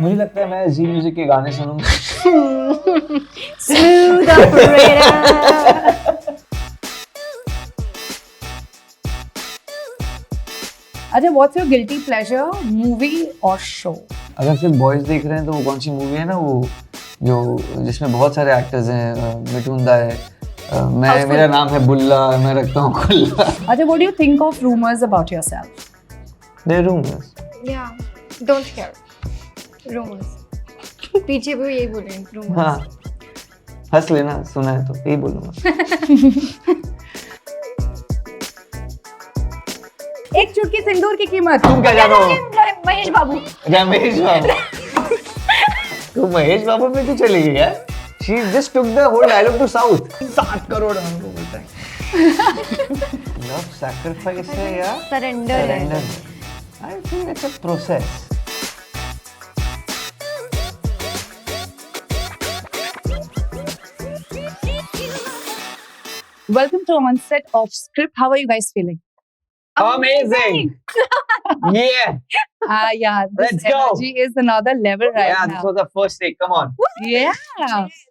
मुझे लगता है मैं जी म्यूजिक के गाने सुनूंगा। Smooth operator. अच्छा, what's your guilty pleasure, movie और show? अगर सिर्फ बॉयज देख रहे हैं तो वो कौन सी मूवी है ना, वो जो जिसमें बहुत सारे एक्टर्स हैं, मिठुन दा है, मेरा नाम है बुल्ला, मैं रखता हूँ खुल्ला। अच्छा, what do you think of rumors about yourself? They're rumors. Yeah, don't care. Rumors. पीछे भी यही बोल रहे हैं, rumors. हाँ, हंस लेना, सुना है तो यही बोलूँगा। एक चुटकी सिंदूर की कीमत। तुम क्या जानो? महेश बाबू. क्या महेश बाबू? तू महेश बाबू में क्यों चली गई यार? She just took the whole dialogue to south. 7 crore हमको बोलता है। Love sacrifice है या Surrender है. surrender? I think it's a process. Welcome to Onset of Script. How are you guys feeling? Amazing. Yeah. Yeah, this Let's go. energy is another level right Yeah, now. this was the first take. Come on. Yeah.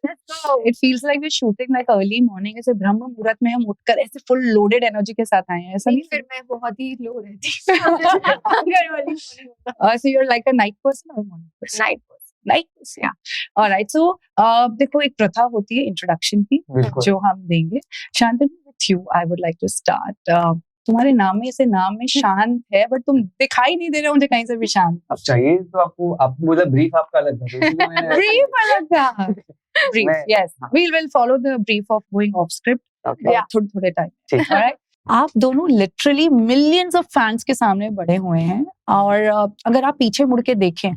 Let's go. It feels like we're shooting like early morning. ऐसे ब्रह्म मुहूर्त में हम उठकर ऐसे full loaded energy के साथ आए हैं, ऐसा नहीं, नहीं? फिर मैं बहुत ही लो रहती हूँ. घर वाली morning. So you're like a night person or a morning person? Night person. Night person, yeah. All right. So देखो, एक प्रथा होती है इंट्रोडक्शन की बिल्कुल। जो हम देंगे. Shantanu, with you, I would like to start. तुम्हारे नाम में, ऐसे नाम में शांत है, बट तुम दिखाई नहीं दे रहे हो मुझे कहीं से भी शांत. अब चाहिए तो आपको बोला ब्रीफ आपका अलग था, तो इसलिए मैंने Brief अलग था. Brief, मैं- yes. We'll follow the brief of going off script. Okay. Yeah, थोड़े टाइम. ठीक है। Alright. आप दोनों लिटरली मिलियंस ऑफ फैंस के सामने बड़े हुए हैं और अगर आप पीछे मुड़ के देखें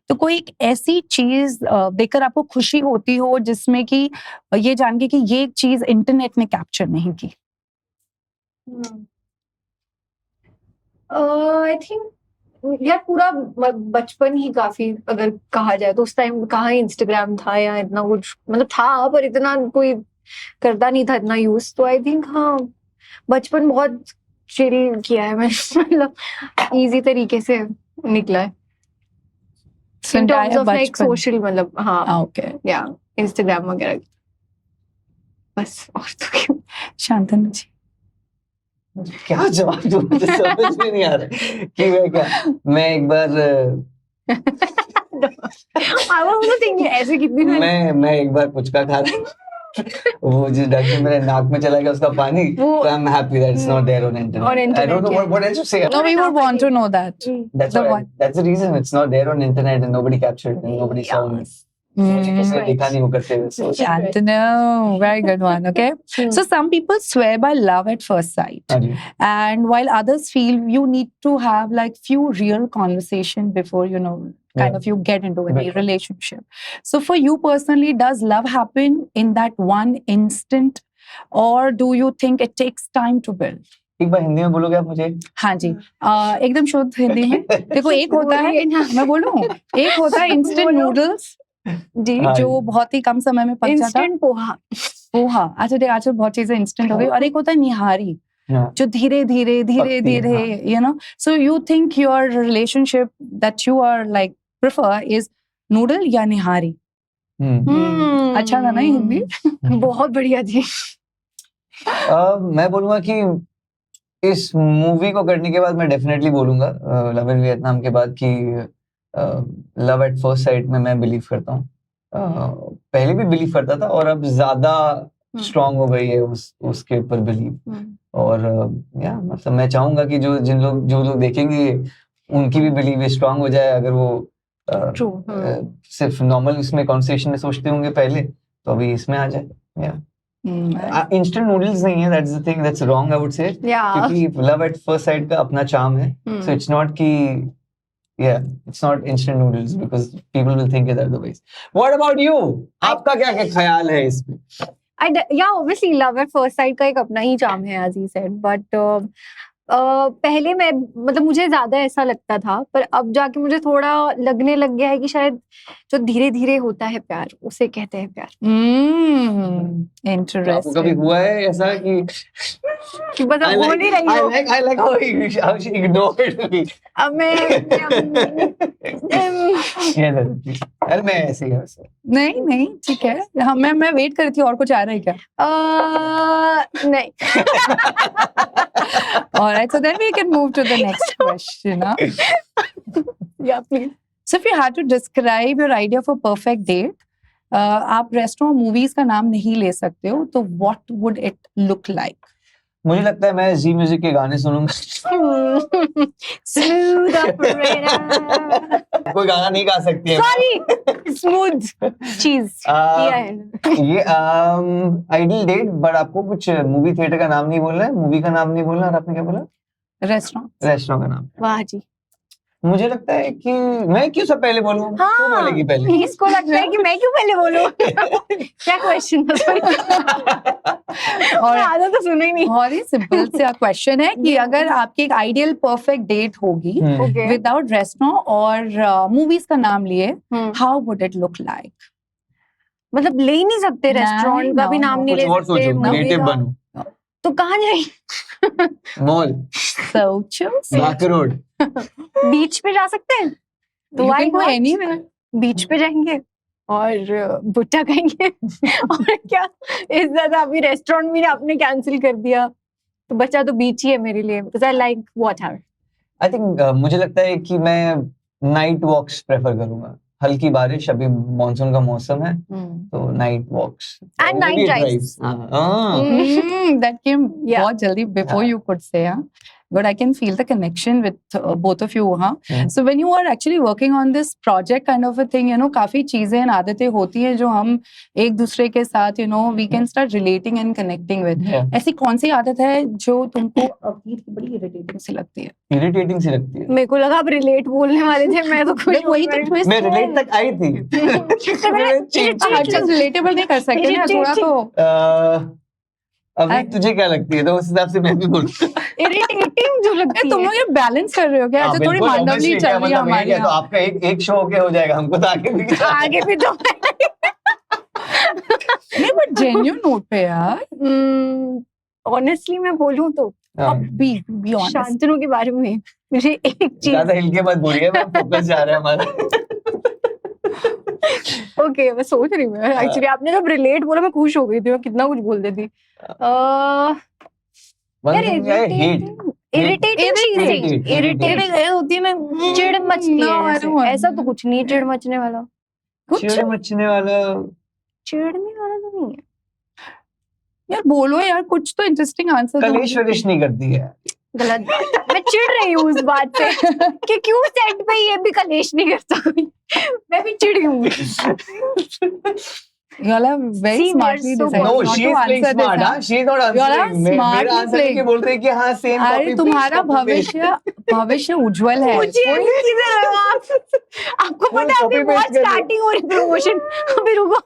तो कोई एक ऐसी चीज देखकर आपको खुशी होती हो जिसमें कि ये जान के कि ये चीज इंटरनेट ने कैप्चर नहीं की. आई थिंक यार पूरा बचपन ही काफी, अगर कहा जाए तो उस टाइम कहाँ इंस्टाग्राम था या इतना कुछ, मतलब था पर इतना कोई करता नहीं था इतना यूज. तो आई थिंक हाँ, बचपन बहुत चिल किया है मैंने, मतलब इजी तरीके से निकला है in terms of like social, मतलब हाँ ओके. या इंस्टाग्राम वगैरह. बस और तो क्यों. शांतनु जी. क्या जवाब दूं, मुझे समझ में नहीं आ रहा कि मैं एक बार आई वाज थिंकिंग ऐसे कितनी मैं एक बार पुचका खा रहा, वो जिस डग में मेरे नाक में चला गया उसका पानी, तो I am happy that it's not there on internet. I don't know what else to say. No, we would want to know that. That's the reason it's not there on internet and nobody captured it and nobody saw it. मुझे किसी ने देखा नहीं वो करते हुए. So Shantanu, very good one. Okay. So some people swear by love at first sight, हाँ जी. and while others feel you need to have like few real conversation before kind of you get into any Right. relationship. So for you personally, does love happen in that one instant, or do you think it takes time to build? एक बार हिंदी में बोलोगे आप मुझे? हाँ जी. एकदम शुद्ध हिंदी में. देखो, एक होता है, मैं बोलूं, एक होता है इंस्टेंट नूडल्स जी, हाँ जो जी. बहुत ही कम समय में पक जाता है. इंस्टेंट पोहा. पोहा. अच्छा देख, आजकल बहुत चीजें इंस्टेंट हो गई. और एक होता है निहारी, हाँ. जो धीरे धीरे पकती है, so you think your relationship that you are like prefer is noodle या निहारी? अच्छा था ना ये हिंदी? बहुत बढ़िया थी. मैं बोलूंगा कि इस मूवी को करने के बाद मैं डेफिनेटली बोलूंगा लव इन वियतनाम के बाद कि लव एट फर्स्ट साइट में मैं बिलीव करता हूँ. पहले भी बिलीव करता था और अब ज्यादा स्ट्रांग हो गई है उसके ऊपर बिलीव. और या मतलब मैं चाहूंगा कि जो लोग देखेंगे उनकी भी बिलीव स्ट्रांग हो जाए. अगर वो सिर्फ नॉर्मल इसमें कॉन्वर्सेशन में सोचते होंगे पहले, तो अभी इसमें आ जाए. या इंस्टेंट नूडल्स नहीं है, that's the thing that's wrong I would say, क्योंकि लव एट फर्स्ट साइट का अपना चार्म है. सो इट्स नॉट कि it's not instant noodles because people will think it otherwise. What about you? आपका क्या ख्याल है इसमें? Yeah, obviously love at first sight का एक अपना ही charm है, as he said, but पहले मैं मतलब मुझे ज्यादा ऐसा लगता था, पर अब जाके मुझे थोड़ा लगने लग गया है कि शायद जो धीरे धीरे होता है प्यार उसे कहते हैं प्यार। तो आपको कभी इंटरेस्टिंग। हुआ है ऐसा कि कि बस अब बोल ही रही I हो। like how she ignored me. अब मैं अरे मैं ऐसे ही हूँ वैसे। नहीं नहीं ठीक है, हाँ मैं वेट कर रही थी और कुछ आ रहा है क्या? नहीं। Alright, so then we can move to the next question. या please. So if you had to describe your idea for perfect date, आप रेस्टोरेंट मूवीज का नाम नहीं ले सकते हो, तो what would it look like? मुझे लगता है मैं जी म्यूजिक के गाने सुनूंगा। Smooth operator. कोई गाना नहीं गा सकती है। सॉरी, स्मूथ चीज किया है। ये आइडियल डेट, बट आपको कुछ मूवी थिएटर का नाम नहीं बोलना है, मूवी का नाम नहीं बोलना, और आपने क्या बोला? रेस्टोरेंट। रेस्टोरेंट का नाम। वाह जी। मुझे लगता है कि मैं क्यों सब पहले बोलूं? हाँ, तू बोलेगी पहले। इसको लगता है कि मैं क्यों पहले बोलूं? क्या क्वेश्चन था? सॉरी, और आधा तो सुना ही नहीं। बहुत ही सिंपल सा क्वेश्चन है कि अगर आपकी एक आइडियल परफेक्ट डेट होगी ओके। विदाउट रेस्टोरेंट और मूवीज का नाम लिए, how would it look like? मतलब ले ही नहीं सकते, नहीं, रेस्टोरेंट का भी no, नाम no, नहीं ले कुछ और सकते, सोचो, movie क्रिएटिव का। बनो। तो कहाँ जाए? मॉल, सोचो। बाक रोड। बीच पे जा सकते हैं? तो You why can go not? anywhere. बीच पे जाएंगे और भुट्टा खाएंगे और क्या, इस ज्यादा अभी रेस्टोरेंट भी आपने कैंसिल कर दिया, तो बचा तो बीच ही है मेरे लिए, because I like water. I think मुझे लगता है कि मैं नाइट वॉक्स प्रेफर करूंगा। हल्की बारिश, अभी मॉनसून का मौसम है, तो night walks And night drives. That came Yeah. बहुत जल्दी before you could say, huh? But I can feel the connection with both of you, huh? So when you are actually working on this project kind of a thing, you know, काफी चीजें and आदतें होती हैं जो हम एक दूसरे के साथ, you know, we can start relating and connecting with. ऐसी कौन सी आदत है जो तुमको अभी बड़ी इरिटेटिंग सी लगती है? इरिटेटिंग सी लगती है। मेरे को लगा आप रिलेट बोलने वाले थे, मैं तो खुश वही तो twist मैं है। रिलेट तक आई थी। हर चीज रिलेटेबल नहीं कर सकते ना, थोड़ा तो अभी तुझे क्या लगती है, तो उस हिसाब से मैं भी बोलूँ। इरिटेटिंग जो लगती तुम है। लोग ये बैलेंस कर रहे हो क्या? हाँ, ऐसे थोड़ी बिल्कुल, मांडवली obviously, चल क्या रही है मतलब हमारे है क्या? तो यहाँ। आपका एक शो ओके हो जाएगा, हमको तो आगे भी आगे भी तो नहीं बट जेन्युइन नोट पे यार, ऑनेस्टली मैं बोलूं तो बी ऑनेस्ट। शांतनु के बारे में मुझे एक चीज, ज्यादा हिल के मत बोलिए, फोकस जा रहा है हमारा। ओके मैं सोच रही हूँ एक्चुअली, आपने जब रिलेट बोला मैं खुश हो गई थी, मैं कितना कुछ बोल देती। One thing I hate. Irritating चीजें, इरिटेटिंग होती है ना, चिड़ मचती No, I है don't want ऐसा तो कुछ नहीं है चिड़ मचने वाला। चिड़ मचने वाला चिड़ने वाला तो नहीं है यार, बोलो यार कुछ तो इंटरेस्टिंग आंसर दो। कलेश वलेश नहीं करती है। गलत मैं चिढ़ रही हूँ उस बात से कि क्यों सेट पे ये भी कलेश नहीं करता कोई, मैं भी चिढ़ी हूँ। You all have very See, we are smartly so decided No, not she to is playing answer this, smart. huh? हाँ, she is not You all are answering. मेरा smartly आंसर playing. लेके बोल रहे हैं कि हाँ सेम अरे तुम्हारा भविष्य उज्जवल है। मुझे किधर हो आप? आपको पता है अभी copy paste बहुत कर रहे हो। स्टार्टिंग हो रही प्रमोशन, अभी रुको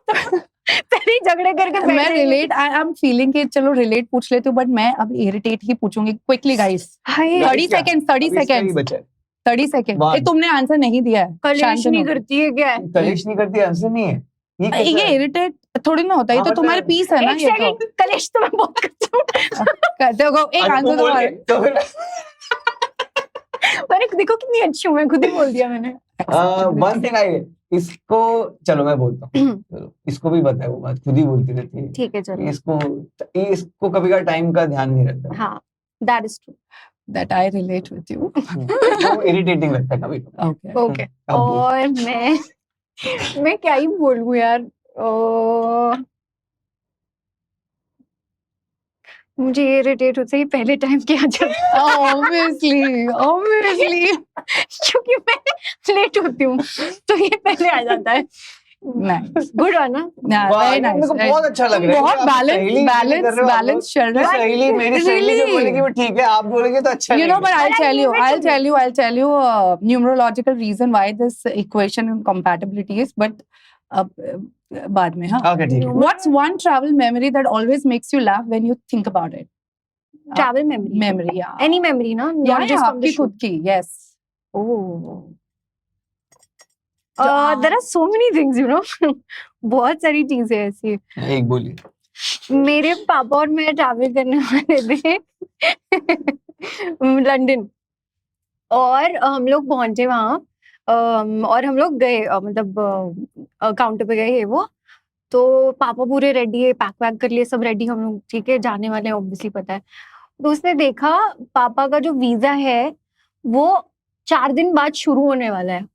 पहले ही झगड़े करके मैं बैठे हैं। रिलेट आई एम फीलिंग कि चलो रिलेट पूछ लेती हूँ, बट मैं अब इरिटेट ही पूछूंगी क्विकली गाइस। हाय 30 seconds, 30 seconds, 30 seconds। One. तुमने आंसर नहीं दिया है। कलेश शांतनु। नहीं करती है क्या? कलेश नहीं करती, आंसर नहीं है ये कैसा ये है? इरिटेट थोड़ी ना होता है, ये हाँ, तो मतलब- तुम्हारे पीस है ना। एक ये तो सेकंड, कलेश तो मैं बहुत करती हूँ। करते हो एक अच्छा, आंसर तू बोल तुम्हारा। के, तो फिर मैंने देखो कितनी अच्छी हूँ, मैं खुद ही बोल दिया मैंने। वन थिंग आई, इसको चलो मैं बोलता हूँ, चलो इसको भी पता है, वो बात खुद ही बोलती रहती है। ठीक है चलो। इसको कभी का टाइम का ध्यान नहीं रहता, हाँ that is true. That I relate with you. वो इरिटेटिंग लगता है कभी कभी। Okay. ओके अब बोल। और मैं क्या ही बोलूं यार, मुझे इरिटेट होता है पहले टाइम के आ जाता Obviously. क्योंकि मैं लेट होती हूँ तो ये पहले आ जाता है। Nice. गुड है ना? Yeah, वाह, very ये मेरे nice. को बहुत अच्छा लग रहा है। बहुत आप सहेली बैलेंस कर रहे हो आप लोग। चल रहा है। सहेली मेरी सहेली जो Really? बोलेगी वो ठीक है, आप बोलेंगे तो अच्छा You know, but लगेगा। I'll But I leave it to I'll tell you a numerological reason why this equation and compatibility is, but बाद में हाँ. Okay, ठीक है। What's one travel memory that always makes you laugh when you think about it? travel memory. memory, yeah. Any memory, na? Not Yeah, just yeah, from the आपकी shoot. खुद की, yes. Oh. तो There are so many things, you know. बहुत सारी चीजें ऐसी. एक बोलिए. मेरे पापा और मैं ट्रैवल करने वाले थे लंदन, और हम लोग पहुंचे वहाँ, और हम लोग गए, मतलब काउंटर पे गए है वो, तो पापा पूरे रेडी है, पैक वैक कर लिए, सब रेडी हम लोग, ठीक है, जाने वाले हैं, ऑब्वियसली पता है. तो उसने देखा पापा का जो वीजा है वो 4 दिन बाद शुरू होने वाला है,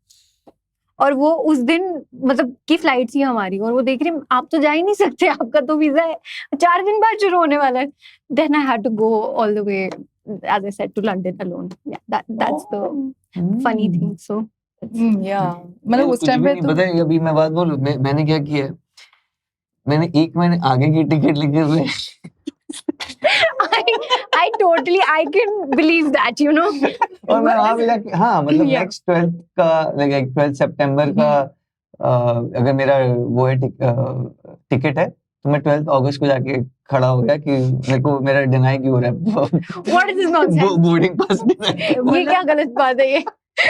और वो उस दिन मतलब की फ्लाइट थी हमारी, और वो देख रहे आप तो जा ही नहीं सकते, आपका तो वीजा है 4 दिन बाद शुरू होने वाला है. Then I had to go all the way, as I said, to London alone. Yeah, that's the funny thing. So yeah, मतलब उस कुछ टाइम भी पे नहीं तो पता है. अभी मैं बात बोलूं, मैंने क्या किया है, मैंने 1 महीने आगे की टिकट लिखे हुए. I totally, I can believe that, you know. और मैं वहां पे जाके, हाँ मतलब Yeah. नेक्स्ट 12th का, लाइक 12 सितंबर का, अगर मेरा वो है टिकट है, तो मैं 12 अगस्त को जाके खड़ा हो गया कि मेरे को मेरा डिनाई क्यों हो रहा है. What is this nonsense? Boarding pass deny. ये क्या गलत बात है ये?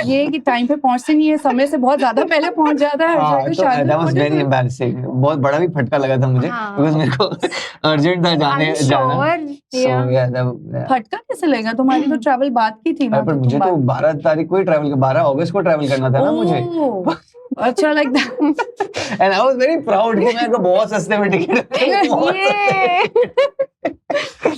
ये कि टाइम पे पहुंचते नहीं है, समय से बहुत ज्यादा पहले पहुंच जाता है. हाँ, तो तो शायद that was very embarrassing. बहुत बड़ा भी फटका लगा था मुझे, हाँ. because मेरे को अर्जेंट था जाना. I'm sure. So Yeah. yeah, that, फटका कैसे लगेगा? तुम्हारी तो ट्रैवल बात की थी ना. पर मुझे तो 12 तारीख को ही ट्रैवल, 12 अगस्त को ट्रैवल करना था ना मुझे. अच्छा, like that. And I was very proud कि मेरे को बहुत सस्ते में ticket. Yeah.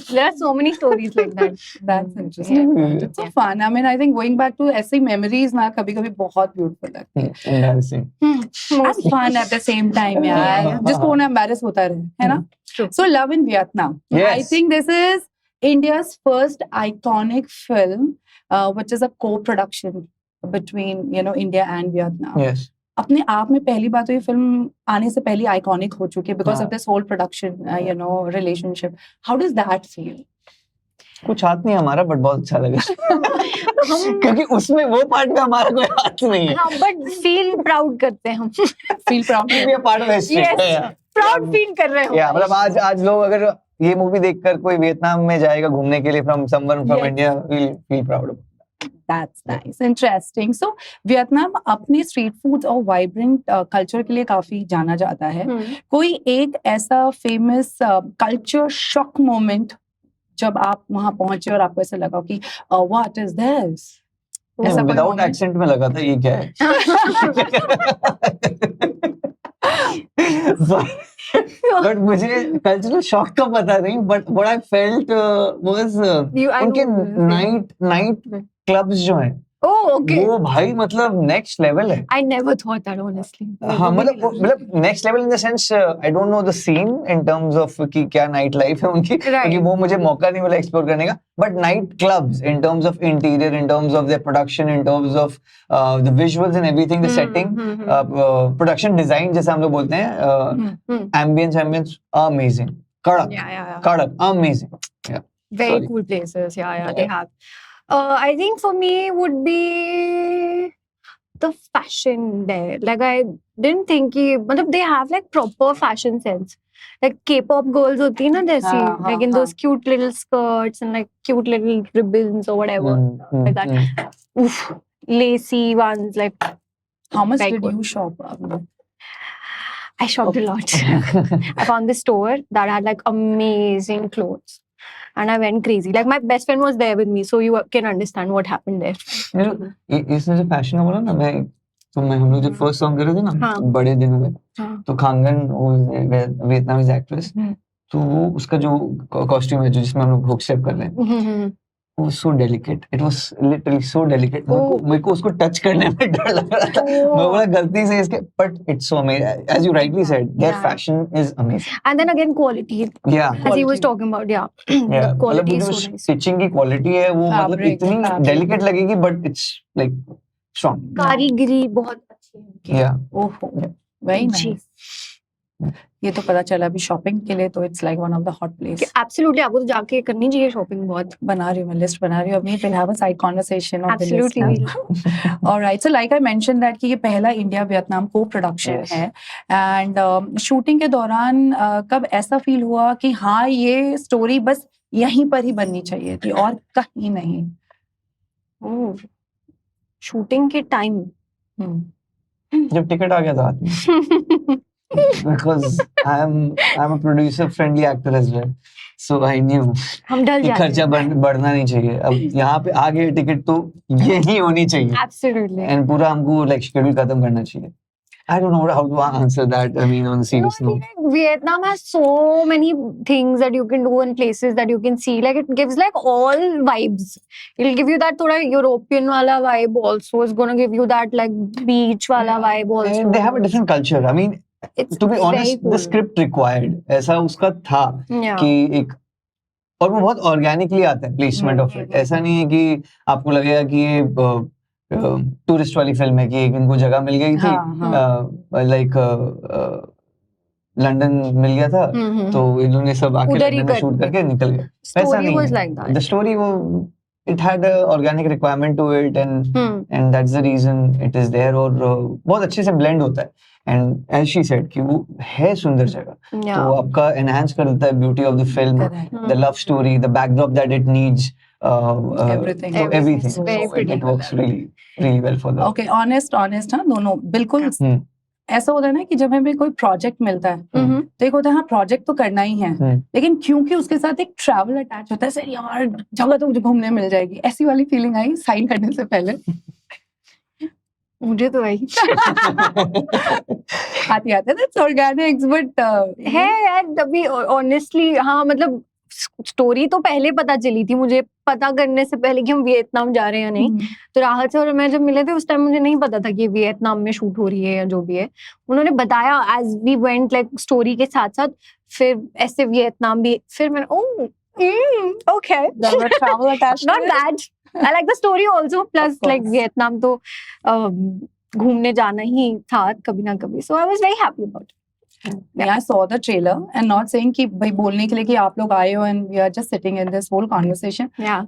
There are so many stories like that. That's interesting. It's so fun. I mean, I think going back to ऐसी memories ना कभी-कभी बहुत beautiful लगती है. Embarrassing. And fun at the same time, यार. Yeah. जिसको होना embarrass होता रहे, है ना? True. So, Love in Vietnam. Yes. I think this is India's first iconic film, which is a co-production between, you know, India and Vietnam. Yes. अपने आप में पहली बात तो ये फिल्म आने से पहले आइकॉनिक हो चुकी है बिकॉज हाँ. Of this whole production you know relationship. How does that feel? कुछ हाथ नहीं हमारा, बट बहुत अच्छा लगा. क्योंकि उसमें वो पार्ट में हमारा कोई हाथ नहीं है. हाँ, but feel proud करते हैं हम. Feel proud. We are part of history. Yes. Yeah. Proud feel कर रहे हैं. Yeah, मतलब आज लोग अगर ये मूवी देखकर कोई वियतनाम में जाएगा घूमने के लिए from someone from Yes. India, will feel proud. That's nice, interesting. So Vietnam अपने स्ट्रीट फूड्स और वाइब्रेंट कल्चर के लिए काफी जाना जाता है. कोई एक ऐसा फेमस कल्चर शॉक मोमेंट जब आप वहां पहुंचे और आपको ऐसा लगा कि व्हाट इज दिस? ऐसा कोई विदाउट moment? एक्सेंट में लगा था ये क्या है. बट मुझे कल्चरल शॉक का पता नहीं, but what I felt was I उनके know. नाइट क्लब्स जो हैं, Oh, okay. वो भाई मतलब नेक्स्ट लेवल है. I never thought that, honestly. हाँ मतलब next level in the sense, I don't know the seen in terms of कि क्या नाइट लाइफ है उनकी, क्योंकि वो मुझे मौका नहीं मिला एक्सप्लोर करने का. But night clubs in terms of interior, in terms of their production, in terms of the visuals and everything, the setting, production design जैसे हम लोग बोलते हैं, एम्बियंस अमेजिंग, कड़क amazing. Very Sorry. cool places. Yeah, they have. I think for me would be the fashion there. Like I didn't think मतलब they have like proper fashion sense. Like K-pop girls होती है ना जैसी, like in those cute little skirts and like cute little ribbons or whatever, like that. Oof, lacy ones, like. How much Very did good. you shop? I shopped a lot. I found this store that had like amazing clothes. And I went crazy. Like my best friend was there with me, so you can understand what happened there. इसने जो fashion का बोला ना, हम लोग जब first song कर रहे थे ना, हाँ. बड़े दिनों में, हाँ. तो खांगन वियतनामीज एक्ट्रेस, तो वो उसका जो कॉस्ट्यूम है जो जिसमें हम लोग हुक स्टेप कर रहे हैं, वो सो delicate, it was literally so delicate. मेरे को उसको टच करने में डर लग रहा था. मैं बोला गलती से इसके, but it's so amazing, as you rightly said, their fashion is amazing. And then again quality, या as he was talking about, the quality is so nice. Stitching की क्वालिटी है वो, मतलब Fabric, इतनी fabric. डेलिकेट लगेगी, but it's like strong. कारीगरी बहुत अच्छी है उनकी. या ओहो, वेरी जी. नाइस. ये तो पता चला अभी शॉपिंग के लिए तो it's like one of the hot place. Absolutely, आपको तो जाके करनी चाहिए शॉपिंग बहुत. बना रही हूँ मैं, लिस्ट बना रही हूँ अभी. we'll have a side conversation on the list. Absolutely. Alright, so like I mentioned that कि ये पहला इंडिया वियतनाम को प्रोडक्शन Yes. है, एंड शूटिंग के दौरान कब ऐसा फील हुआ कि हाँ ये स्टोरी बस यहीं पर ही बननी चाहिए थी और कहीं नहीं? शूटिंग के टाइम जब टिकट आ गया था हाथ में, because I'm a producer friendly actor as well, so I knew हम डर कि जाते खर्चा बढ़ना नहीं चाहिए। अब यहाँ पे आ गए टिकट तो यही होनी चाहिए, एब्सोल्युटली। एंड पूरा हमको लाइक शेड्यूल खत्म करना चाहिए। I don't know how to answer that. I mean, on a serious No, I feel note. like Vietnam has so many things that you can do and places that you can see. Like it gives like all vibes. It'll give you that thoda European wala vibe also. It's gonna give you that like beach wala vibe also. And they have a different culture. I mean, It's to be very honest, cool. the script required ऐसा उसका था Yeah. कि एक, और वो बहुत organically आता है प्लेसमेंट ऑफ इट। ऐसा नहीं है कि आपको लगेगा कि ये टूरिस्ट वाली फिल्म है कि इनको जगह मिल गई थी, लाइक लंदन मिल गया था तो इन्होंने सब आके उधर ही लंदन में कर शूट दिया। करके निकल गए। ऐसा Story नहीं was है। like that. The story वो it had a organic requirement to it and that's the reason it is there, और बहुत अच्छे से blend होता है। And as she said कि वो है सुंदर जगह, Yeah. तो आपका enhance कर देता है beauty of the film, Correct. the love story, the backdrop that it needs, Everything. so everything. It's very So pretty. it works really well for the. Okay, honest हाँ, दोनों बिल्कुल हम्म। ऐसा होता है ना कि जब हमें कोई प्रोजेक्ट मिलता है Mhm. तो एक होता है हाँ प्रोजेक्ट तो करना ही है, हम्म। लेकिन क्योंकि उसके साथ एक ट्रैवल अटैच होता है, सर यार जगह तो मुझे घूमने मिल जाएगी, ऐसी वाली फीलिंग आई साइन करने से पहले? मुझे तो वही आती दैट्स ऑर्गेनिक्स बट है यार तभी ऑनेस्टली। हाँ मतलब स्टोरी तो पहले पता चली थी मुझे, पता करने से पहले कि हम वियतनाम जा रहे हैं या नहीं। तो राहत से और मैं जब मिले थे उस टाइम मुझे नहीं पता था कि वियतनाम में शूट हो रही है या जो भी है। उन्होंने बताया as we went like story के साथ साथ, फिर ऐसे वियतनाम भी, फिर मैंने okay travel attach not bad, I like the story also, plus like Vietnam तो घूमने जाना ही था कभी ना कभी, so I was very happy about it. I saw the trailer and not saying कि भाई बोलने के लिए कि आप लोग आए हो and we are just sitting in this whole conversation. Yeah.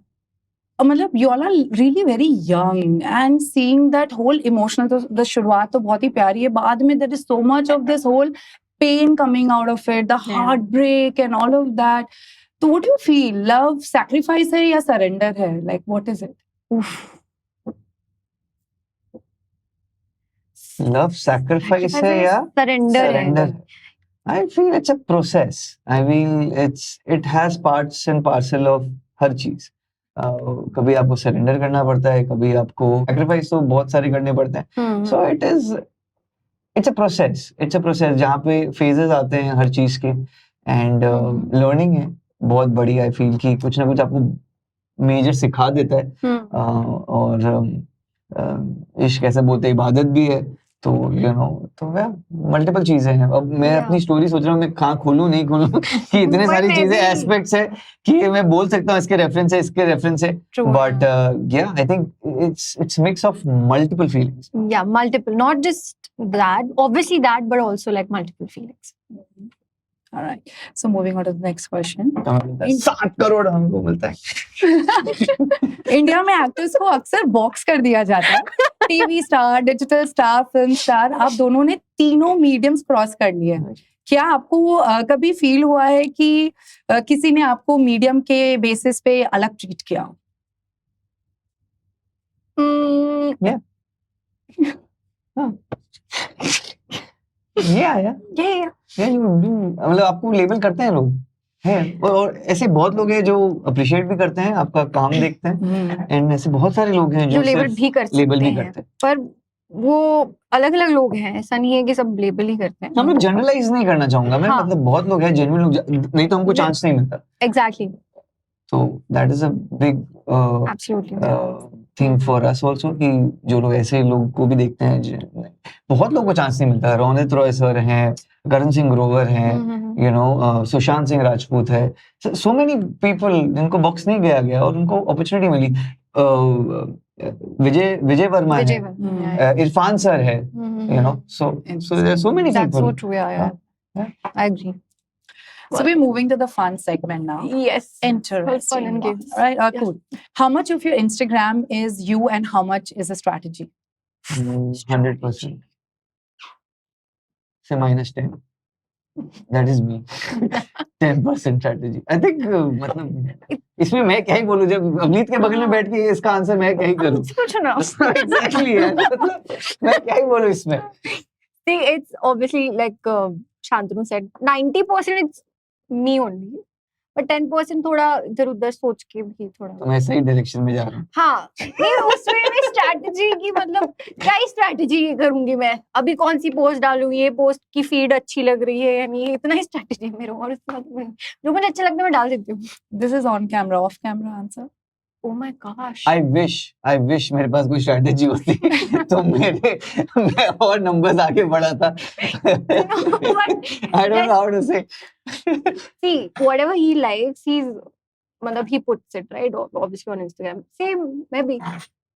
मतलब you all are really very young and seeing that whole emotional, तो the शुरुआत तो बहुत ही प्यारी है, बाद में there is so much of this whole pain coming out of it, the heartbreak and all of that. तो what do you feel? Love sacrifice है या surrender है? Like what is it? Love sacrifice है या surrender है? I feel it's a process. I mean, it has parts and parcel of हर चीज। कभी आपको सरेंडर करना पड़ता है, कभी आपको सैक्रिफाइस तो बहुत सारे करने पड़ते हैं। So it's a process जहाँ पे phases आते हैं हर चीज के, and learning है बहुत बड़ी। I feel कि कुछ ना कुछ आपको मेजर सिखा देता है, और इश्क ऐसे बोलते इबादत भी है, तो तो मल्टीपल चीजें हैं। अब मैं अपनी स्टोरी सोच रहा हूँ मैं कहाँ खोलूँ नहीं खोलूँ कि इतने सारी चीजें एस्पेक्ट्स है कि मैं बोल सकता हूँ इसके रेफरेंस है, but yeah, I think it's mix of multiple feelings. Yeah, multiple, not just that, obviously that, but also like multiple feelings. All right, so moving on to the next question. 7 crore हमको मिलता है। India में actors को अक्सर box कर दिया जाता है, TV star, digital star, film star, आप दोनों ने तीनों मीडियम्स क्रॉस कर लिए। क्या आपको कभी फील हुआ है कि किसी ने आपको मीडियम के बेसिस पे अलग ट्रीट किया? Yeah. मतलब आपको लेबल करते हैं लोग हैं, और ऐसे बहुत लोग हैं जो अप्रिशिएट भी करते हैं, आपका काम देखते हैं, एंड ऐसे बहुत सारे लोग हैं जो लेबल भी करते हैं, पर वो अलग अलग लोग हैं, ऐसा नहीं है कि सब लेबल ही करते हैं। हम लोग जनरलाइज नहीं करना चाहूंगा मैं, मतलब बहुत लोग हैं जेन्युइन लोग, नहीं तो हमको चांस नहीं मिलता। एग्जैक्टली, तो that is a big thing for us also कि जो लोग ऐसे लोग को भी देखते हैं, बहुत लोगों को चांस नहीं मिलता। रोनित रॉय सर हैं, करण सिंह ग्रोवर हैं, सुशांत सिंह राजपूत है, सो मेनी पीपल जिनको बॉक्स नहीं गया और उनको अपॉर्चुनिटी मिली। विजय वर्मा है, इरफान सर है, so there are so many people. That's so true, yeah. I agree. So we're moving to the fun segment now. Yes. Interesting. Fun and games. Right, cool. How much of your Instagram is you and how much is a strategy? 100%. Say -10. That is me. 10% strategy. I think मतलब इसमें मैं क्या ही बोलूं, जब अवनीत के बगल में बैठ के इसका आंसर मैं क्या ही करूं. मुझसे पूछो ना. Exactly यार, मतलब मैं क्या ही बोलूं इसमें. See, it's obviously like Shantanu said, 90% it's me only, but 10% थोड़ा इधर उधर सोच के भी थोड़ा. तो मैं सही डायरेक्शन में जा रहा हूँ. हाँ, नहीं उसमें भी स्ट्रैटेजी की, मतलब क्या ही स्ट्रैटेजी करूंगी मैं, अभी कौन सी पोस्ट डालूंगी, ये पोस्ट की फीड अच्छी लग रही है यानी, इतना ही स्ट्रैटेजी मेरा. और उसके बाद जो मुझे अच्छा लगता है मैं डाल देती हूँ. This is on camera, off camera answer. Oh my gosh. I wish मेरे पास कोई स्ट्रैटेजी होती तो मैं और नंबर्स आगे बढ़ा था. I don't know how to say. See, whatever he likes, मतलब he puts it right, obviously on Instagram. Same, maybe.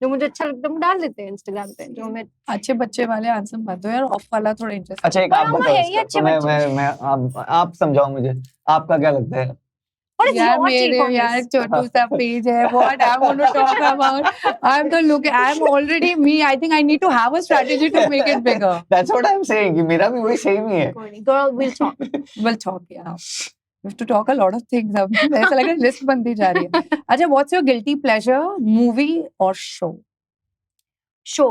जो मुझे अच्छा लगता है मैं डाल देते हैं Instagram पे. जो मैं अच्छे बच्चे वाले आंसर मत दो यार, ऑफ वाला थोड़ा इंटरेस्टिंग. अच्छा एक आप ड्रामा बताओ है ये, इसका. अच्छे तो बच्चे. मैं आप समझाओ मुझे, आपका क्या लगता है? What is यार your take मेरे on यार this? छोटू सा पेज है. What I'm going to talk about? I'm already me. I think I need to have a strategy to make it bigger. That's what I'm saying कि मेरा भी वही same ही है. Girl, we'll talk. We'll talk, yeah. We have to talk a lot of things. अब ऐसा लग रहा है लिस्ट बनती जा रही है. अच्छा, what's your guilty pleasure, movie or show? Show.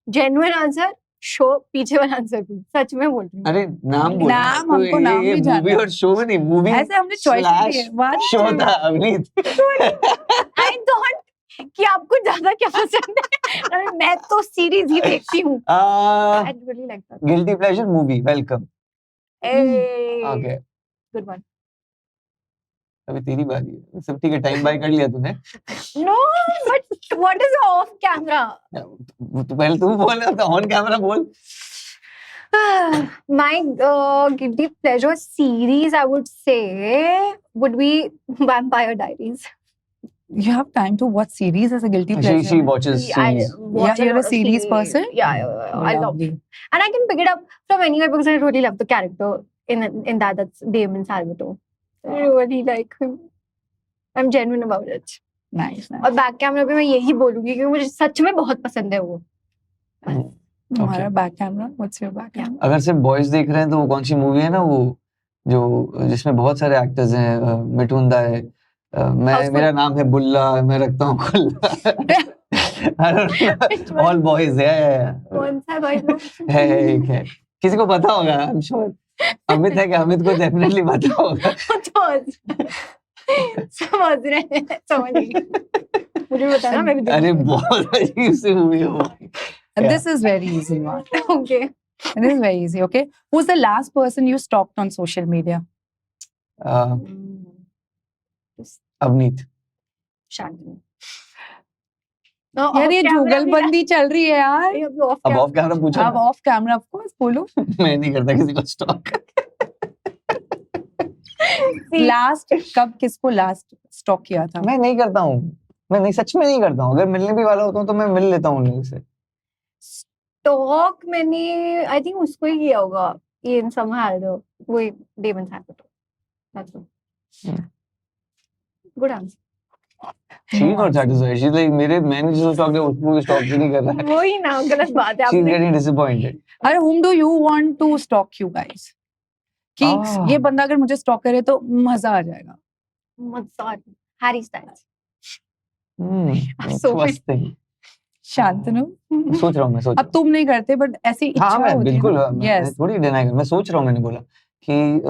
Genuine answer. Show. पीछे वाला आंसर भी सच में बोल रही हूँ. अरे नाम बोल. नाम हमको नाम भी जानना मूवी है. और शो में नहीं, मूवी ऐसे हमने चॉइस दी है. One, show two. था अवनीत. I thought कि आपको ज्यादा क्या पसंद है. अरे मैं तो सीरीज ही देखती हूँ. I really like that. Guilty pleasure movie welcome. Hey, okay good one. अभी तेरी बारी है. सब ठीक है, टाइम बाय कर लिया तूने. No, but what is off camera? तो पहले तू बोल, तो ऑन कैमरा बोल. My guilty pleasure series, I would say, would be Vampire Diaries. You have time to watch series as a guilty pleasure. She watches I series. watch Yeah, you're a lot of series person? Yeah, I love. Lovely. And I can pick it up from anywhere because I really love the character in that. That's Damon Salvatore. I really like him. I'm genuine about it. Nice, nice. और back camera पे मैं यही बोलूंगी क्योंकि मुझे सच में बहुत पसंद है वो. तुम्हारा back camera, what's your back camera? अगर सिर्फ बॉयज देख रहे हैं तो वो कौन सी मूवी है ना, वो जो जिसमें बहुत सारे एक्टर्स हैं. मिठुंदा है. मेरा नाम है बुल्ला, मैं रखता हूँ खुल्ला. ऑल बॉयज है. कौन सा भाई वो? है किसी को पता होगा, आई एम श्योर. अमित है क्या? अमित को डेफिनेटली पता होगा. समझ रहे हैं, समझ गई. मुझे बताना, मैं भी देखूंगी. अरे बहुत अजीब सी मूवी है वो. This is very easy one. Okay. This is very easy, okay? Who's the last person you stalked on social media? Avneet. शांति. यार ये जुगलबंदी चल रही है यार. अब ऑफ कैमरा पूछो. अब ऑफ कैमरा ऑफ कोर्स बोलो. मैं नहीं करता किसी को स्टॉक. लास्ट कब किसको लास्ट स्टॉक किया था? मैं नहीं करता हूँ. मैं नहीं, सच में नहीं करता हूँ. अगर मिलने भी वाला होता हूँ तो मैं मिल लेता हूँ उन लोगों से. स्टॉक मैंने आई थिंक उसको ही किया होगा. Ian Somerhalder, वो Damon Salvatore. That's all. Good answer. She's not satisfied. She's like मैंने जिसको स्टॉक किया उसको भी स्टॉक नहीं कर रहा है. वही ना, गलत बात है. She's आपने getting disappointed. अरे whom do you want to stalk you guys? कि ये बंदा अगर मुझे स्टॉक करे तो मजा आ जाएगा. मजा. Harry Styles. So interesting. Shantanu, सोच रहा हूँ मैं. अब तुम नहीं करते बट ऐसी इच्छा हाँ मैं होती है. बिल्कुल. मैं Yes. थोड़ी डिनाई कर. मैं सोच रहा हूँ. मैंने बोला कि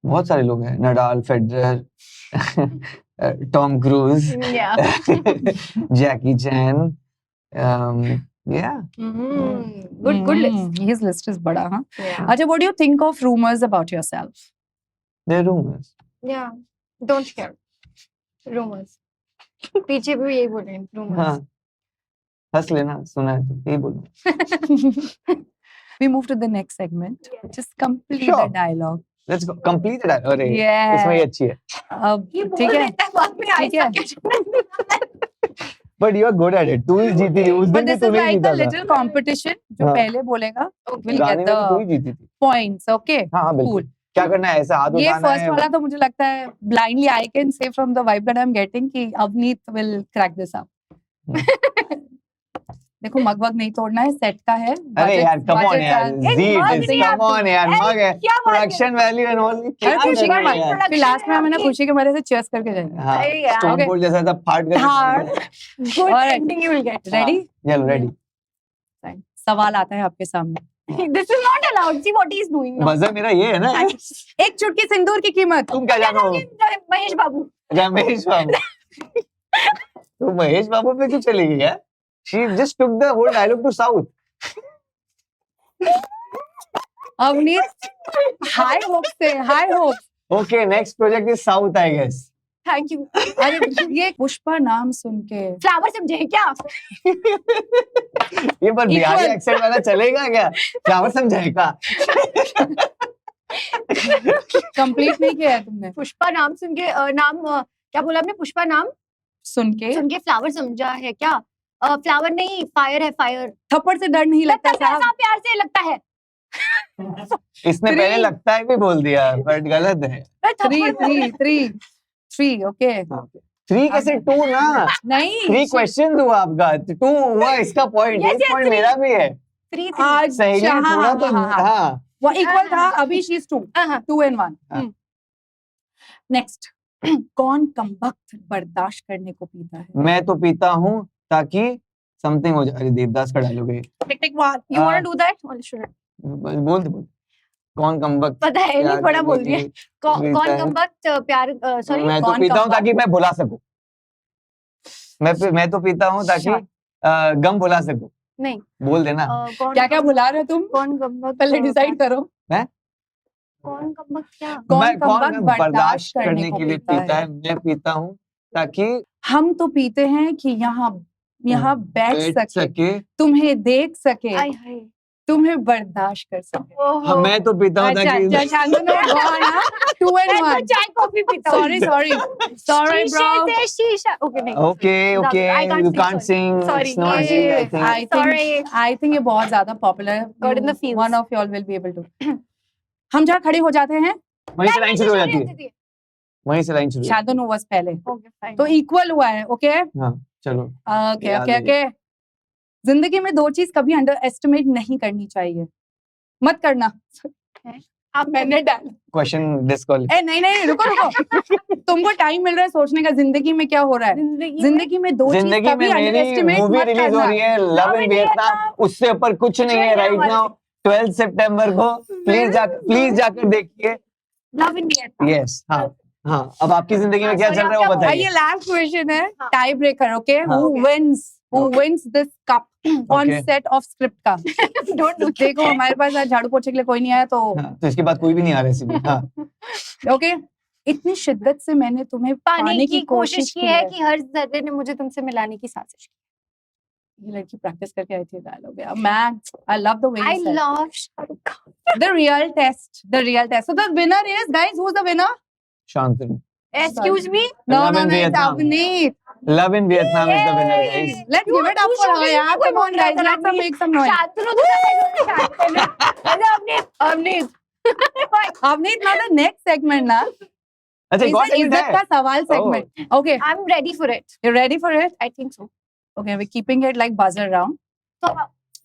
बहुत सारे लोग हैं. Nadal, Federer, Tom cruise, Jackie chain. Yeah. Good list. His list is बड़ा, हाँ. Yeah. अच्छा, what do you think of rumors about yourself? They're rumors. Yeah. Don't care. Rumors. पीछे भी यही बोल रहे हैं. Rumors. हाँ. हंस लेना, सुना है तो यही बोलूँ. We move to the next segment. Yeah. Just complete Sure. the dialogue. Let's go. Complete it. अरे Yeah. इसमें ये अच्छी है. अब ये ठीक बोल है. देता है बाद में ठीक है. ऐसा. But you are good at it. तू ही जीती थी. उस But दिन भी this is तूने ही like जीता a था. little competition. जो हाँ. पहले बोलेगा will गाने get में तो तू ही the जीती थी. points. Okay. हाँ हाँ बिल्कुल. Cool. क्या करना है? ऐसा हाथ ये उठाना फर्स्ट है. वाला तो मुझे लगता है blindly I can say from the vibe that I'm getting कि Avneet will crack this up. देखो मग वग नहीं तोड़ना है, सेट का है। अरे यार कम ऑन यार, जी कम ऑन यार, मग है, क्या बात है? प्रोडक्शन वैल्यू एंड ऑल, क्या अरे खुशी कर के रहे हो यार? मारे, फिर लास्ट में हम है ना खुशी के मारे से चीयर्स करके जाएंगे। हाँ, अरे यार। Stone Okay. कोल्ड जैसा था, फाट गया। हाँ। Good Alright. ending you will get. Ready? चलो रेडी। सवाल आता है आपके सामने। This is not allowed. See what he is doing now. Buzzer मेरा ये है ना। एक चुटकी सिंदूर की कीमत। तुम क्या जानो? महेश बाबू। रमेश बाबू। तू महेश बाबू पे क्यों चली गई यार? She just took the whole dialogue to south. Avneet, high hopes से, high hopes. Okay, next project is south, I guess. Thank you. अरे ये पुष्पा नाम सुन के Flower समझे क्या? ये पर बिहारी Equal. एक्सेंट वाला चलेगा क्या? फ्लावर समझाएगा? कंप्लीट नहीं किया है तुमने। पुष्पा नाम सुन के क्या बोला आपने? पुष्पा नाम सुन के सुन के फ्लावर समझा है क्या? फ्लावर नहीं, फायर है, फायर। थप्पड़ से डर नहीं लगता साहब। कैसा प्यार से लगता है? इसने Three. पहले लगता है भी बोल दिया, बट गलत है। Three okay. 3 कैसे 2 ना? नहीं 3 क्वेश्चन हुआ आपका, 2 हुआ इसका पॉइंट, Yes, एक yes, पॉइंट 3. मेरा भी है। 3 आज सही है हाँ, थोड़ा हाँ, तो हाँ, हाँ। हाँ। वो इक्वल था, अभी शी इज 2 हाँ। 2 and 1। हाँ। नेक्स्ट, कौन कमबख्त बर्दाश्त करने को पीता है? मैं तो पीता हूँ ताकि समथिंग हो जाए। अरे देवदास का डायलॉग है। Tick tick one. You want to do that? Or should I? बोल दे बोल। कौन कमबख्त पता है नहीं, बड़ा बोल रही है। कौन पीता है? कमबख्त प्यार सॉरी मैं तो कौन पीता हूँ कमबख्त? ताकि मैं भुला सकूं। मैं तो पीता हूँ ताकि गम भुला सकूं। नहीं बोल देना। कौन क्या क्या बुला रहे हो तुम? कौन कमबख्त पहले डिसाइड करो। कौन कमबख्त क्या? कौन मैं कमबख्त बर्दाश्त बर्दाश्त करने के लिए पीता है। मैं पीता हूँ ताकि हम तो पीते हैं कि यहाँ बैठ सके, तुम्हें देख सके, आय हाय। तुम्हें बर्दाश्त कर सके। ओहो। मैं तो पीता हूँ अच्छा ताकि अच्छा शांतनु गॉन 2 and मैं तो 1। चाय कॉफी पीता हूँ। सॉरी शीशे ब्रो। से शीशा। ओके नहीं। Okay I can't you sing, can't sing, sorry. It's not G I think. Sorry. I think ये बहुत ज्यादा पॉपुलर है। God in the fields. One of y'all will be able to. हम जहाँ खड़े हो जाते हैं, वहीं से लाइन शुरू हो जाती है। वहीं से लाइन शुरू हो जाती शांतनु वाज पहले, ओके फाइन। तो इक्वल हुआ है। ओके है। हाँ चलो। ओके याद ओके है। ओके। जिंदगी में 2 चीज कभी अंडर एस्टिमेट नहीं करनी चाहिए। मत करना। आप मैंने डाल क्वेश्चन डिस्क्वालिफाई। ए नहीं रुको तुमको टाइम मिल रहा है सोचने का जिंदगी में क्या हो रहा है। जिंदगी में 2 चीज जिंदगी कभी में अंडर मेरी एस्टिमेट मूवी मत रिलीज हो करना। रही है, लव इन वियतनाम, उससे ऊपर कुछ नहीं है राइट नाउ। 12 सितंबर को प्लीज जाकर देखिए। Love in Vietnam. यस हाँ अब आपकी जिंदगी में क्या sorry, चल रहा है आप वो क्या ये बताइए। लास्ट क्वेश्चन है, हाँ। Tie breaker. ओके हाँ, who wins this cup on Okay. set of script का? Don't do. देखो हमारे पास आज झाड़ू पोछे के लिए कोई नहीं आया तो हाँ, तो इसके बाद कोई भी नहीं आ रहा है इसी हाँ। ओके। इतनी शिद्दत से मैंने तुम्हें पाने की कोशिश कोशिश की है कि हर जर्रे ने मुझे तुमसे मिलाने की साजिश की। ये लड़की प्रैक्टिस करके आई थी dialogue. Man I love the way I you said love Shahrukh Khan. the real test. So the winner is, guys, who's the winner? Shantanu. Excuse me? No, Love no, in no, it's Vietnam. Avneet. Love in Vietnam is the winner guys. Let's You give it are up too for her, shocking. यार. कोई Come on, बोल रहा guys, था let's Avneet. make some noise. Shantanu तो मतलब Avneet. Avneet, now the next segment ना, अच्छा is got the इज्जत का सवाल segment. Okay, I'm ready for it. you ready for it? I think so. Okay, we're keeping it like buzzer round. तो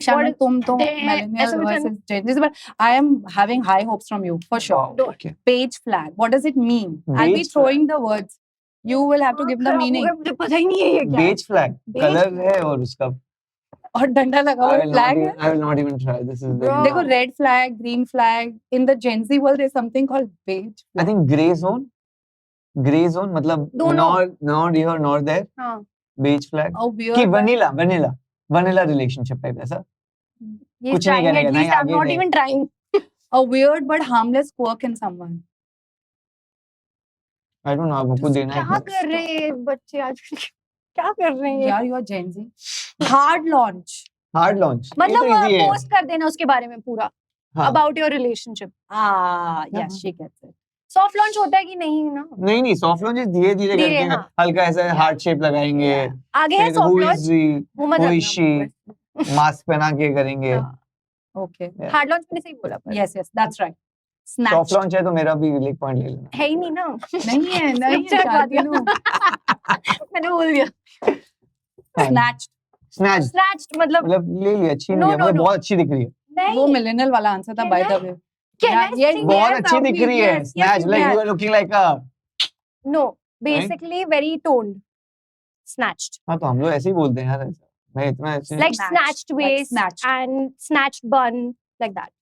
Shanu, What- तुम तो they- millennial ऐसा कुछ है ना? versus Gen Z, but I am having high hopes from you for sure. Okay Page flag, what does it mean? I'll be Beige throwing the words. You will have to give the खराब हो meaning. गया, मुझे पता ही नहीं है ये क्या है। बेज फ्लैग Beige कलर है और उसका और डंडा लगा हुआ फ्लैग है। I will not even try. This is Bro. देखो red flag, green flag, in the Gen Z world there's something called beige I think grey zone मतलब दोनों। not here nor there. हाँ। beige flag a कि weird vanilla relationship type ऐसा He's कुछ नहीं trying, करेगा, at नहीं least I'm आगे not नहीं। even trying. a weird but harmless quirk in someone. I don't know आपको देना क्या है कर रहे हैं बच्चे आजकल? क्या कर रहे हैं? यार you are Gen Z. Hard launch. hard launch मतलब ये तो easy है पोस्ट कर देना उसके बारे में पूरा हाँ। about your relationship. Ah, yes, हाँ। she gets it. Soft launch होता है कि नहीं ना? नहीं सॉफ्ट लॉन्च धीरे धीरे धीरे, करके हाँ। हल्का ऐसा हार्ट शेप लगाएंगे आगे है फिर soft who launch. is he वो मत who रखना is she बस। मास्क पहना के करेंगे हाँ। Okay. Hard launch मैंने सही बोला पर Yes, that's right. Soft Snatched. Launch है तो मेरा भी एक पॉइंट ले लेना है ही नहीं ना। नहीं है मुझे लगा दिया। शांतनु. मैंने बोल दिया। Snatched. स्नैच Snatched मतलब मतलब ले ली, अच्छी No, नहीं है, no, मतलब no. बहुत अच्छी दिख रही है, वो नहीं मिलेनियल वाला आंसर था Can by I- the way can I yes, sing? बहुत yes, अच्छी दिख Avneet, रही है, yes, snatch yes, like yes. You are looking like a, No, basically very toned. Snatched. हाँ तो हम लोग ऐसे ही बोलते हैं यार, मैं इतना ऐसे Like Snatched, snatched like waist snatched. and snatched bun, like that.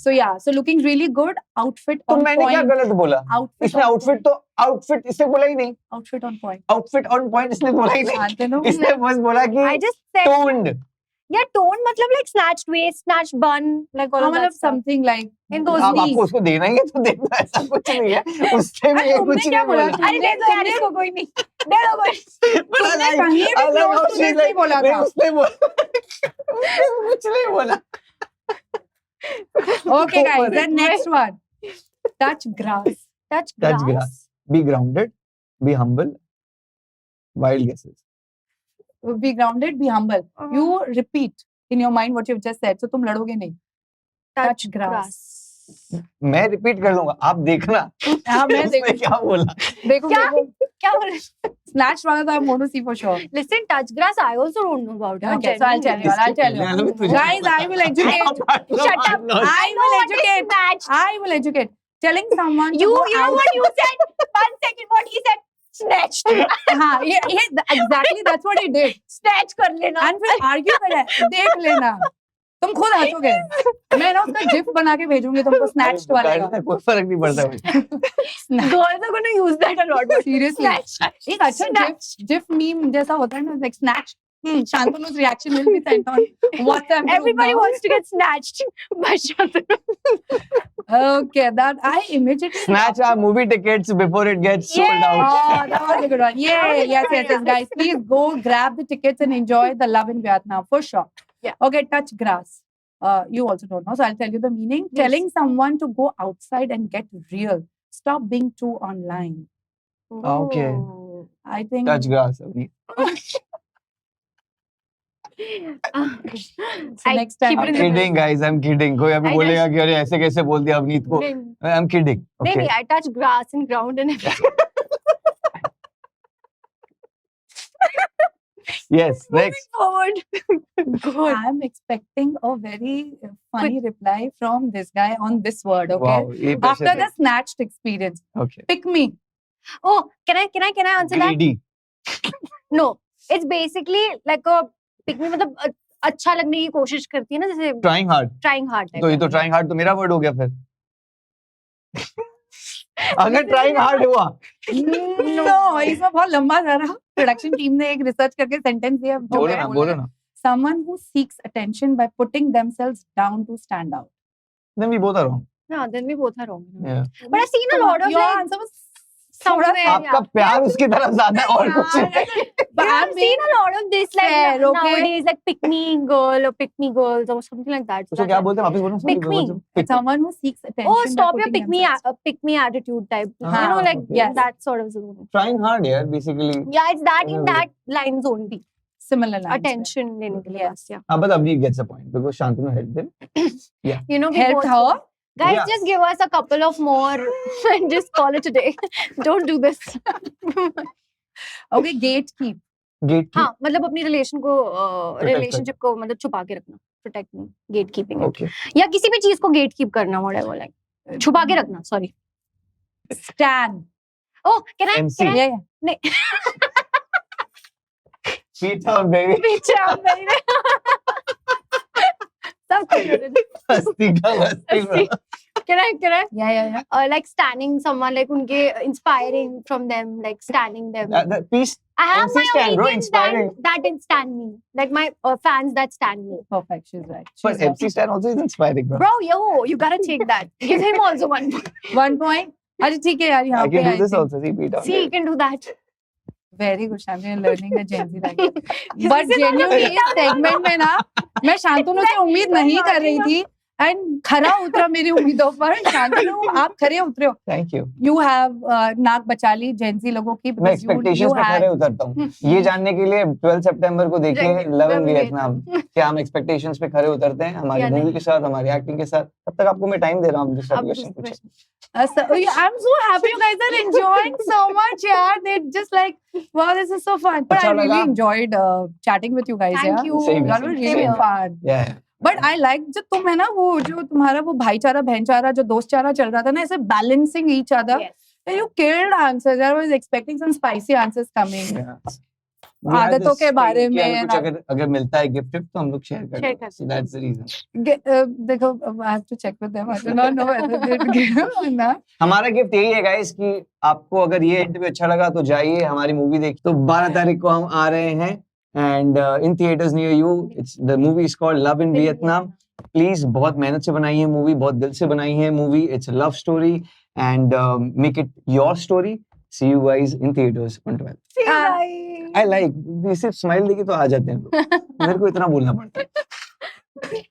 so yeah, so looking really good, outfit तो on मैंने क्या point, गलत बोला, outfit इसने on आउटफिट point, तो आउटफिट इसने बोला ही नहीं, outfit on point. Outfit on point इसने बोला ही नहीं, शांतनु, इसने बस बोला I कि just said, toned, yeah, toned मतलब like snatched waist, snatched bun, like all हाँ of that मतलब stuff. something like In those आप knees. आपको उसको देना ही है तो देना, ऐसा कुछ नहीं है, उसने भी अरे ये तुमने कुछ क्या नहीं बोला? बोला, अरे दे दो यार इसको, कोई नहीं, दे दो कोई। But I तुमने like- कहीं भी I like close how to she's this like, नहीं बोला नहीं, था. उसने बोला उसने कुछ नहीं बोला, Okay Go guys, for then it. next one, touch grass. Touch Touch grass. grass. Be grounded, be humble, wild guesses. Be grounded, be humble. Uh-huh. You repeat in your mind what you've just said, so तुम लड़ोगे नहीं. Touch grass. मैं repeat कर लूंगा, आप देखना हाँ मैं उसने देखो क्या बोला, देखो क्या? देखो क्या बोल रहे? snatch वाला तो I'm going to see for sure. Listen, touch grass I also don't know about. Okay, so I'll tell you. I'll tell you. इसके पहले Guys, I will educate. Shut up. I know will what is educate. snatched. I will educate. Telling someone to You go know out. what you said? 1 second, what he said? Snatched. हाँ, exactly that's what he did. Snatch कर लेना. And फिर argue कर रहा है, देख लेना. तुम खुद हंसोगे. मैं ना उसका GIF बना के भेजूंगी तुमको snatched वाले का. कोई फर्क नहीं पड़ता मुझे, Girls are going to use that a lot. But Seriously. snatch. एक अच्छा GIF meme जैसा होता है ना, like snatch. Shantanu's reaction will be sent on WhatsApp group Everybody now. wants to get snatched by Shantanu. Okay, that I immediately. snatch our movie tickets before it gets sold Yay! out. Oh, that was a good one. Yeah, yes, guys. Please go grab the tickets and enjoy the Love in Vietnam for sure. Yeah. Okay, touch grass. You also don't know, so I'll tell you the meaning. Yes. Telling someone to go outside and get real. Stop being too online. Okay. Oh. I think. Touch grass अभी, So next time. keep it I'm in the kidding guys, I'm kidding, कोई अभी I बोलेगा कि अरे ऐसे कैसे बोल दिया अवनीत को, नहीं I'm kidding, okay. नहीं, I touch grass and ground and everything. Yes, next. Forward. Good. I'm expecting a very funny reply from this guy on this word. Okay. Wow, ये After pressure the snatched experience, okay. pick me. Oh, can I answer that? Greedy. No, it's basically like a pick me मतलब अच्छा लगने की कोशिश करती है ना, जैसे Trying hard. trying hard type तो ये तो of. trying hard तो मेरा word हो गया फिर, अगर trying hard हुआ, No, इसमें बहुत लंबा सारा प्रोडक्शन टीम ने एक रिसर्च करके सेंटेंस दिया जो मैं बोल रही हूँ. ना. Someone who seeks attention by putting themselves down to stand out. Then we both are wrong. No, then we both are wrong. Yeah. But I've seen a lot of Your like answer was somewhere. आपका प्यार उसकी तरफ ज्यादा है और कुछ नहीं. But Yeah, I'm I've seen a lot of this like fair, okay? nowadays like pick me girl or pick me girls or something like that. So उसको that- क्या बोलते हैं वापस बोलो. Pick me. someone who seeks attention. Oh, by stop your putting pick me themselves- pick me attitude type. हाँ, You know, like okay. Yes. that sort of zone. Trying hard यार basically. Yeah, it's that in Yeah. that lines only. Similar lines. Attention लेने के लिए Yes. बस, yeah. हाँ, but Abhi gets the point because Shantanu helped him. You know, we Helped both- her. Guys, Yeah. just give us a couple of more and just call it a day. Don't do this. Okay, gatekeep. Gatekeep. हाँ, मतलब अपनी relation को Protect relationship को मतलब छुपा के रखना, protect me, gatekeeping, Okay. या किसी भी चीज को गेट कीप करना, व्हाटएवर, लाइक छुपा के रखना. Sorry. Stan. Oh, can I? MC. Can I? Yeah, yeah. नहीं. Feet down baby. पीछे आओ मेरे. सब कुछ. मस्ती का मस्ती. Can I? Yeah, yeah, yeah. Like standing someone, like उनके inspiring from them, like standing them. That piece. I have MC my stand, bro, opinions inspiring. that stand me, like my fans that stand me. Perfect. She's right. But She's right. MC Stan also is inspiring, bro. Bro, you gotta take that. Give him also one. 1 point. अच्छा ठीक है यार यहाँ I पे can do I this think- also. See, beat down. See, you can do that. Very good, Shantanu. You're learning the Gen Z language. But genuinely इस segment में ना मैं शांतनु से उम्मीद नहीं कर रही थी एंड खरा उतरा मेरी उम्मीदों पर। शांतनु, आप खरे उतरे हो। Thank you. यू हैव नाक बचा ली जेंजी लोगों की। मैं एक्सपेक्टेशंस पे खरे उतरता हूँ, ये जानने के लिए 12 सितंबर को देखिए Right, love in Love in Vietnam, क्या हम एक्सपेक्टेशंस पे खरे उतरते हैं हमारी या मूवी नहीं। के साथ, हमारी एक्टिंग के साथ। तब तक आपको मैं टाइम दे रहा हूँ, दूसरा अब क्वेश्चन दूसरा पूछे। I'm so happy you guys are enjoying so much, yaar. They just like, wow, this is so fun. But अच्छा I really लगा। enjoyed chatting with you guys. Thank yeah. you. Same, Y'all were same, really same. fun. Yeah. But I like जो तुम है ना, वो जो तुम्हारा वो भाईचारा बहनचारा जो दोस्तचारा चल रहा था ना, ऐसे balancing each other. Yes. And you killed answers. I was expecting some spicy answers coming. Yeah. We had आदतों this के thing बारे कि में अगर कुछ अगर मिलता है गिफ्ट तो हम लोग शेयर करते Share हैं। करते So that's the reason. देखो, I have to check with them. I do not know whether they give or not. हमारा गिफ्ट यही है गाइस कि आपको अगर ये इंटरव्यू अच्छा लगा तो जाइए हमारी मूवी देखिए। तो 12 तारीख को हम आ रहे हैं and in theatres near you. It's the movie is called love in Vietnam. Please बहुत मेहनत से बनाई है मूवी, बहुत दिल से बनाई है movie. It's a love story and make it your story. See you guys in theatres on 12th। See you Ah. guys. I like सिर्फ स्माइल देखी तो आ जाते हैं लोग। मेरे को इतना बोलना पड़ता है।